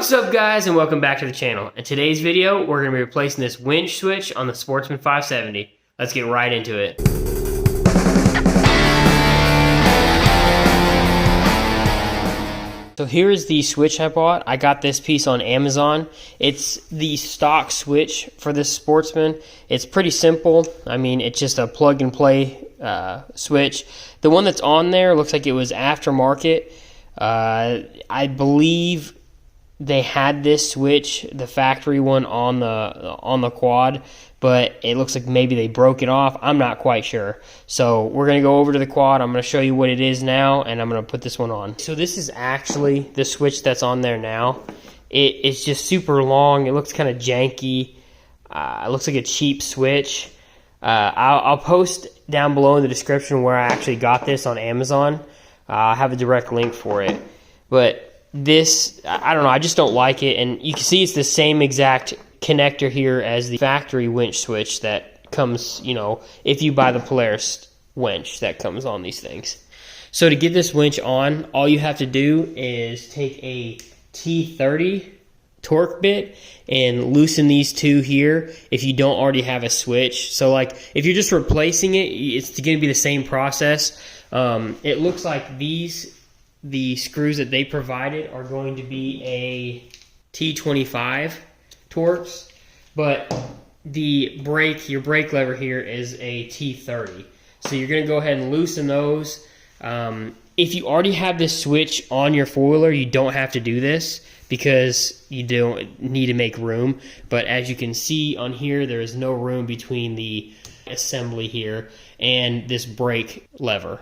What's up guys, and welcome back to the channel. In today's video, we're going to be replacing this winch switch on the Sportsman 570. Let's get right into it. So here is the switch I bought. I got this piece on Amazon. It's the stock switch for this Sportsman. It's pretty simple. I mean, it's just a plug and play switch. The one that's on there looks like it was aftermarket. I believe they had this switch, the factory one, on the quad, but it looks like maybe they broke it off. I'm not quite sure. So we're going to go over to the quad. I'm going to show you what it is now, and I'm going to put this one on. So this is actually the switch that's on there now. It's just super long. It looks kind of janky. It looks like a cheap switch. I'll post down below in the description where I actually got this on Amazon. I'll have a direct link for it. But this, I don't know, I just don't like it. And you can see it's the same exact connector here as the factory winch switch that comes, you know, if you buy the Polaris winch that comes on these things. So to get this winch on, all you have to do is take a T30 torque bit and loosen these two here if you don't already have a switch. So like if you're just replacing it, it's going to be the same process. It looks like the screws that they provided are going to be a T25 Torx, but your brake lever here is a T30. So you're going to go ahead and loosen those. If you already have this switch on your four-wheeler, you don't have to do this because you don't need to make room. But as you can see on here, there is no room between the assembly here and this brake lever.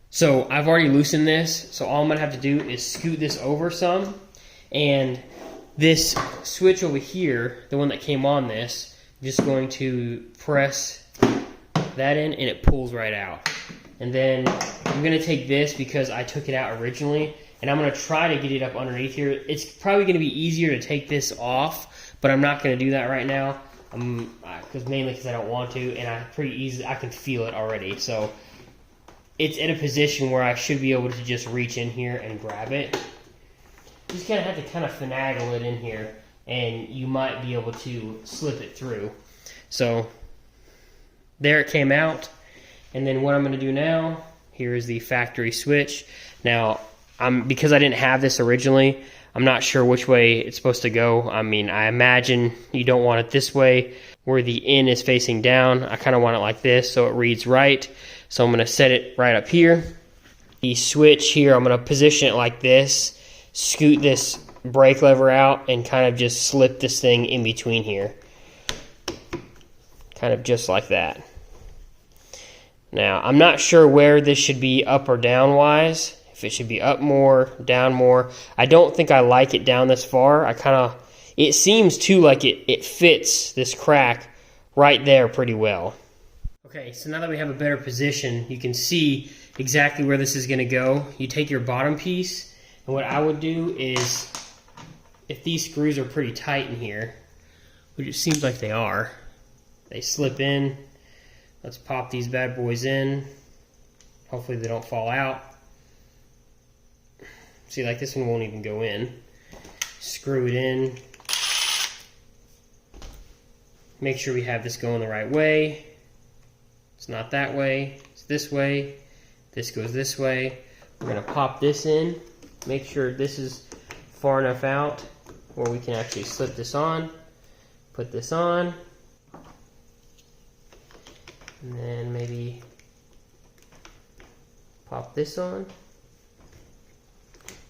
So I've already loosened this, so all I'm going to have to do is scoot this over some, and this switch over here, the one that came on this, I'm just going to press that in and it pulls right out. And then I'm going to take this because I took it out originally, and I'm going to try to get it up underneath here. It's probably going to be easier to take this off, but I'm not going to do that right now, mainly because I don't want to, and I can feel it already. So it's in a position where I should be able to just reach in here and grab it. Just kind of have to kind of finagle it in here, and you might be able to slip it through. So there it came out. And then what I'm going to do now, here is the factory switch. Now, because I didn't have this originally, I'm not sure which way it's supposed to go. I mean, I imagine you don't want it this way where the in is facing down. I kind of want it like this so it reads right. So I'm going to set it right up here. The switch here, I'm going to position it like this, scoot this brake lever out, and kind of just slip this thing in between here. Kind of just like that. Now, I'm not sure where this should be up or down wise. If it should be up more, down more. I don't think I like it down this far. It seems too like it fits this crack right there pretty well. Okay, so now that we have a better position, you can see exactly where this is going to go. You take your bottom piece, and what I would do is, if these screws are pretty tight in here, which it seems like they are, they slip in. Let's pop these bad boys in. Hopefully they don't fall out. See, like this one won't even go in. Screw it in. Make sure we have this going the right way. It's not that way, it's this way. This goes this way. We're going to pop this in. Make sure this is far enough out where we can actually slip this on. Put this on. And then maybe pop this on.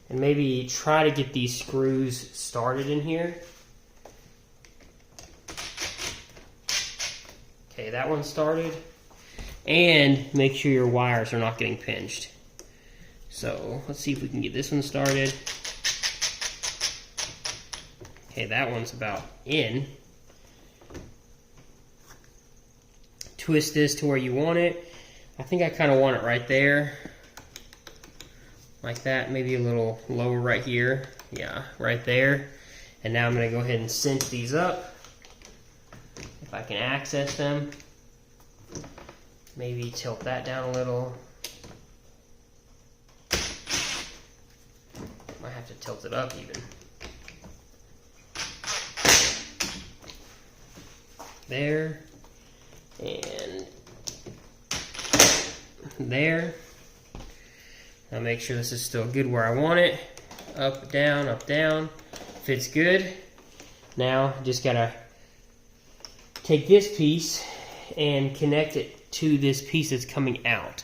And maybe try to get these screws started in here. Okay, that one started. And make sure your wires are not getting pinched. So let's see if we can get this one started. Okay, that one's about in. Twist this to where you want it. I think I kind of want it right there. Like that, maybe a little lower right here. Yeah, right there. And now I'm going to go ahead and cinch these up. If I can access them. Maybe tilt that down a little. Might have to tilt it up even. there, and there. I'll make sure this is still good where I want it. Up, down, fits good. Now, just gotta take this piece and connect it to this piece that's coming out.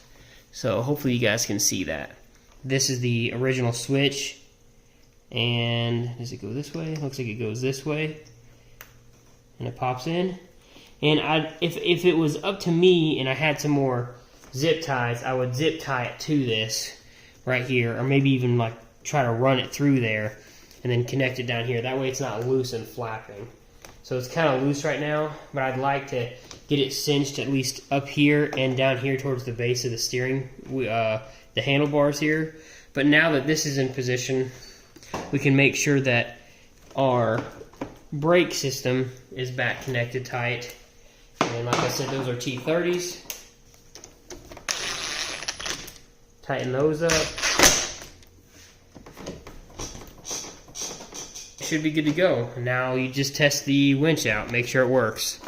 So hopefully you guys can see that. This is the original switch. And does it go this way? Looks like it goes this way. And it pops in. And if it was up to me and I had some more zip ties, I would zip tie it to this right here, or maybe even like try to run it through there and then connect it down here. That way it's not loose and flapping. So it's kind of loose right now, but I'd like to get it cinched at least up here and down here towards the base of the steering, the handlebars here. But now that this is in position, we can make sure that our brake system is back connected tight. And like I said, those are T30s. Tighten those up. Should be good to go. Now you just test the winch out, make sure it works.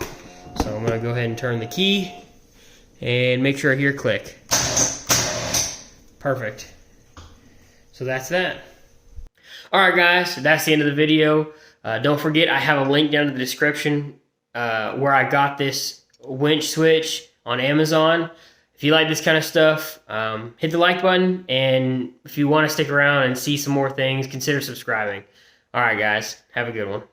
So I'm gonna go ahead and turn the key and make sure I hear click. Perfect. So that's that. Alright guys, that's the end of the video. Don't forget, I have a link down in the description where I got this winch switch on Amazon. If you like this kind of stuff, hit the like button, and if you want to stick around and see some more things, consider subscribing. Alright guys, have a good one.